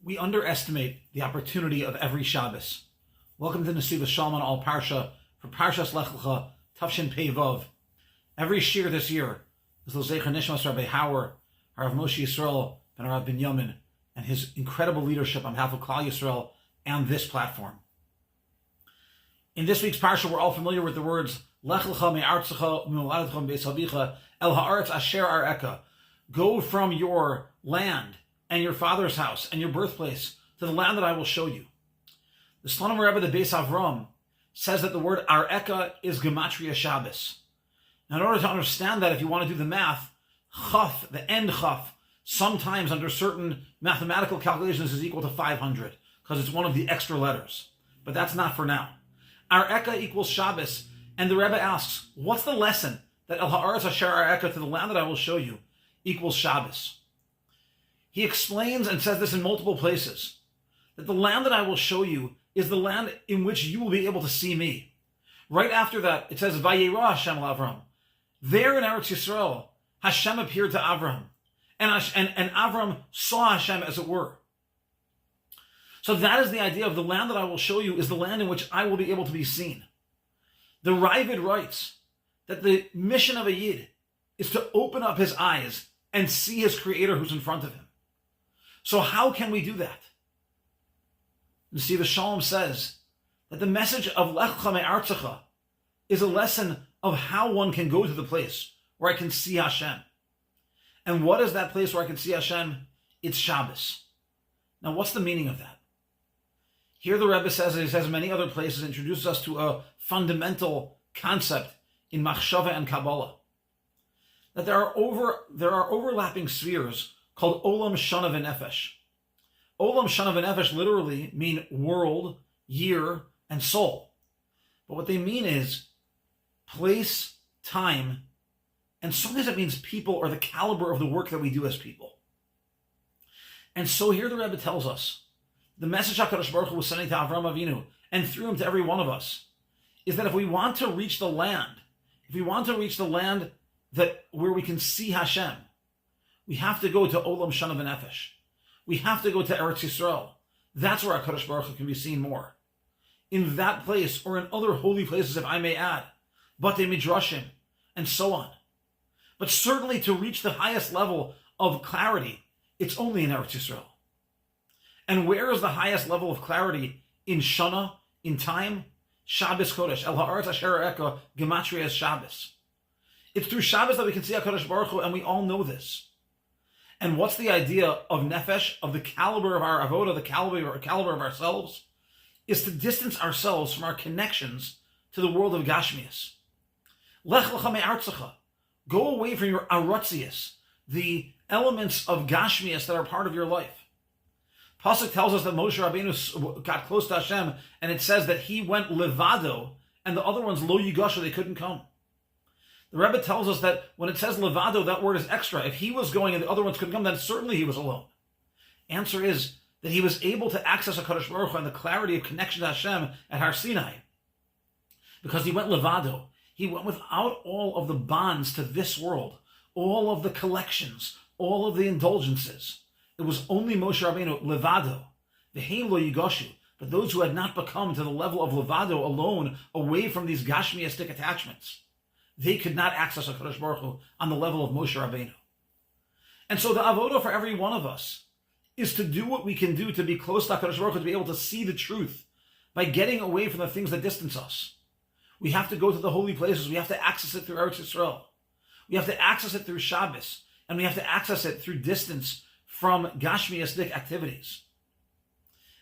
We underestimate the opportunity of every Shabbos. Welcome to Nesiva Shalman Al Parsha for Parshas Lecha Tavshin Pei Vav. Every shir this year is Lecha Nishmas Rabbi Hauer, Harav Moshe Yisrael, and Harav Binyamin, and his incredible leadership on behalf of Klal Yisrael and this platform. In this week's Parsha, we're all familiar with the words Lech Lecha me'artzecha u'mimoladetcha beis avicha el haaretz asher areka. Go from your land and your father's house and your birthplace to the land that I will show you. The Slonim Rebbe, the Beis Avraham, says that the word areka is gematria Shabbos. Now, in order to understand that, if you want to do the math, chaf, the end chaf, sometimes under certain mathematical calculations is equal to 500 because it's one of the extra letters. But that's not for now. Areka equals Shabbos, and the Rebbe asks, what's the lesson that El Haaretz Asher Areka, to the land that I will show you, equals Shabbos? He explains and says this in multiple places, that the land that I will show you is the land in which you will be able to see me. Right after that, it says, Vayera Hashem Avraham. There in Eretz Yisrael, Hashem appeared to Avraham, and Avraham saw Hashem, as it were. So that is the idea of the land that I will show you is the land in which I will be able to be seen. The Ravid writes that the mission of a Yid is to open up his eyes and see his Creator who's in front of him. So how can we do that? You see, the Shalom says that the message of Lecha me'artzecha is a lesson of how one can go to the place where I can see Hashem. And what is that place where I can see Hashem? It's Shabbos. Now, what's the meaning of that? Here the Rebbe says, as he says in many other places, introduces us to a fundamental concept in Machshava and Kabbalah. That there are overlapping spheres called Olam Shana v'Nefesh. Olam Shana v'Nefesh literally mean world, year, and soul. But what they mean is place, time, and sometimes it means people or the caliber of the work that we do as people. And so here the Rebbe tells us, the message HaKadosh Baruch Hu was sending to Avraham Avinu, and through him to every one of us, is that if we want to reach the land, that where we can see Hashem, we have to go to Olam Shana v'Nefesh. We have to go to Eretz Yisrael. That's where HaKadosh Baruch Hu can be seen more. In that place, or in other holy places, if I may add, Batei Midrashim, and so on. But certainly to reach the highest level of clarity, it's only in Eretz Yisrael. And where is the highest level of clarity? In Shana, in time? Shabbos Kodesh. El Haaretz Asher Areka, gematria is Shabbos. It's through Shabbos that we can see HaKadosh Baruch Hu, and we all know this. And what's the idea of nefesh, of the caliber of our avoda, the caliber of ourselves? Is to distance ourselves from our connections to the world of Gashmias. Lech lecha me'artzecha. Go away from your arotzias, the elements of Gashmias that are part of your life. Pasuk tells us that Moshe Rabbeinu got close to Hashem, and it says that he went levado, and the other ones lo yigashu, they couldn't come. The Rebbe tells us that when it says levado, that word is extra. If he was going and the other ones couldn't come, then certainly he was alone. Answer is that he was able to access HaKadosh Baruch Hu and the clarity of connection to Hashem at Har Sinai. Because he went levado. He went without all of the bonds to this world, all of the collections, all of the indulgences. It was only Moshe Rabbeinu, levado, v'heim lo yigashu. But those who had not become to the level of levado, alone, away from these gashmiastic attachments, they could not access HaKadosh Baruch Hu on the level of Moshe Rabbeinu. And so the avodah for every one of us is to do what we can do to be close to HaKadosh Baruch Hu, to be able to see the truth by getting away from the things that distance us. We have to go to the holy places. We have to access it through Eretz Yisrael. We have to access it through Shabbos. And we have to access it through distance from Gashmiastic activities.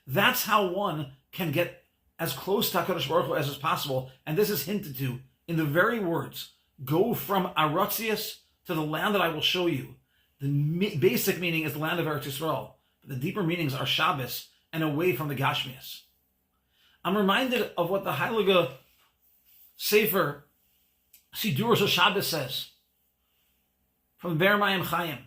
That's how one can get as close to HaKadosh Baruch Hu as is possible. And this is hinted to in the very words, go from Aratzias to the land that I will show you. The basic meaning is the land of Eretz Yisrael. But the deeper meanings are Shabbos and away from the Gashmias. I'm reminded of what the Heilige Sefer Siduros of Shabbos says from Ber Mayim Chaim.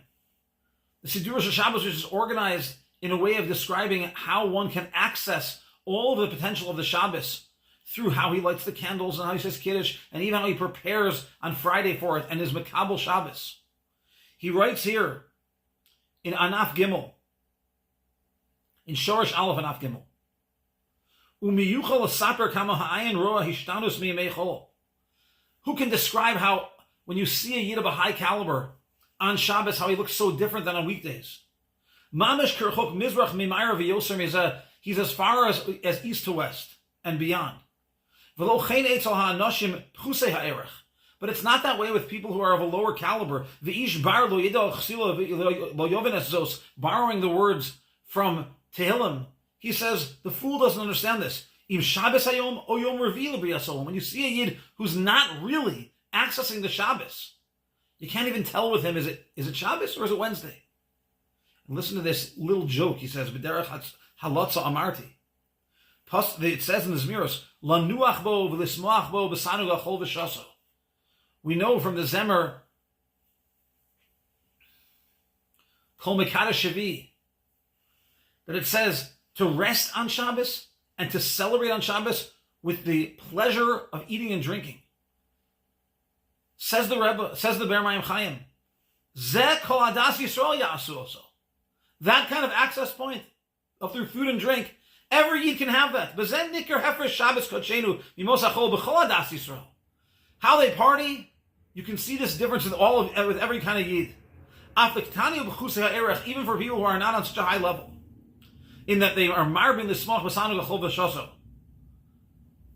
The Siduros of Shabbos, which is organized in a way of describing how one can access all of the potential of the Shabbos through how he lights the candles and how he says Kiddush, and even how he prepares on Friday for it and his Makabel Shabbos. He writes here in Anaf Gimel, in Shorish Aleph and Af Gimel. Umiyuchal asaper kama ha'ayin roa hishtanus miyamei chol. Who can describe how, when you see a Yid of a high caliber on Shabbos, how he looks so different than on weekdays? Mamish kirchok mizrach mimayra v'yoser mizeh. He's as far as east to west and beyond. V'lo chen etzel ha'anoshim pchusei ha'erech. But it's not that way with people who are of a lower caliber. V'ish bar lo yidol chsila lo yoven es zos. Borrowing the words from Tehillim, he says, the fool doesn't understand this. Im Shabbos hayom o yom revi l'briyas. When you see a Yid who's not really accessing the Shabbos, you can't even tell with him, is it Shabbos or is it Wednesday? And listen to this little joke. He says, B'derech halotza amarti. It says in the Zmiros, lanuach bo v'lismoach bo b'sanu gachol v'shaso. We know from the Zemer, Kol Mekadosh Shavi, that it says to rest on Shabbos and to celebrate on Shabbos with the pleasure of eating and drinking. Says the Rebbe, says the Ber Mayim Chaim, Zeh Kol Adas Yisrael Ya'asu also. That kind of access point of through food and drink, every Yid can have that. B'zen Nikar Hefresh Shabbos Kodshenu Mimos Achol B'chol Adas Yisrael. How they party, you can see this difference with every kind of Yid. Even for people who are not on such a high level, in that they are marbin the small basanu gachol b'shoso.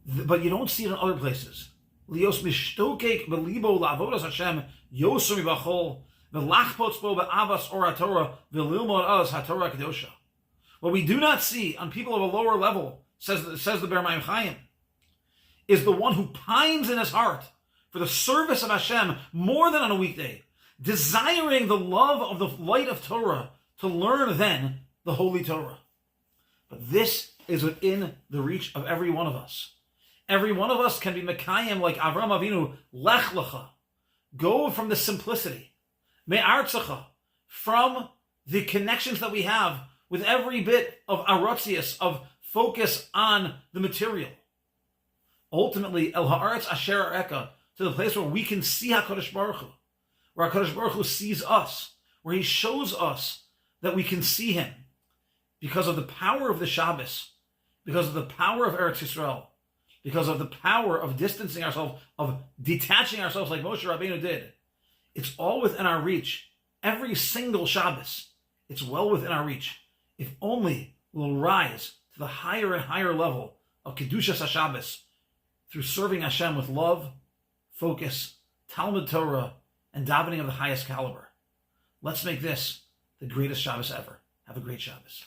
But you don't see it in other places. Lios mishtokek belibo lavodas Hashem yosumi b'chol v'lachpots bo ba'avas or haTorah v'lilmod alas haTorah kedosha. What we do not see on people of a lower level, says the Ber Mayim Chaim, is the one who pines in his heart for the service of Hashem more than on a weekday, desiring the love of the light of Torah to learn then the Holy Torah. But this is within the reach of every one of us. Every one of us can be Mekayim like Avraham Avinu, Lech Lecha. Go from the simplicity, Me'artzacha, from the connections that we have with every bit of arotzius, of focus on the material. Ultimately, El Ha'aretz Asher Areka, to the place where we can see HaKadosh Baruch Hu, where HaKadosh Baruch Hu sees us, where He shows us that we can see Him because of the power of the Shabbos, because of the power of Eretz Yisrael, because of the power of distancing ourselves, of detaching ourselves like Moshe Rabbeinu did. It's all within our reach. Every single Shabbos, it's well within our reach. If only we'll rise to the higher and higher level of Kedushas HaShabbos through serving Hashem with love, focus, Talmud Torah, and davening of the highest caliber. Let's make this the greatest Shabbos ever. Have a great Shabbos.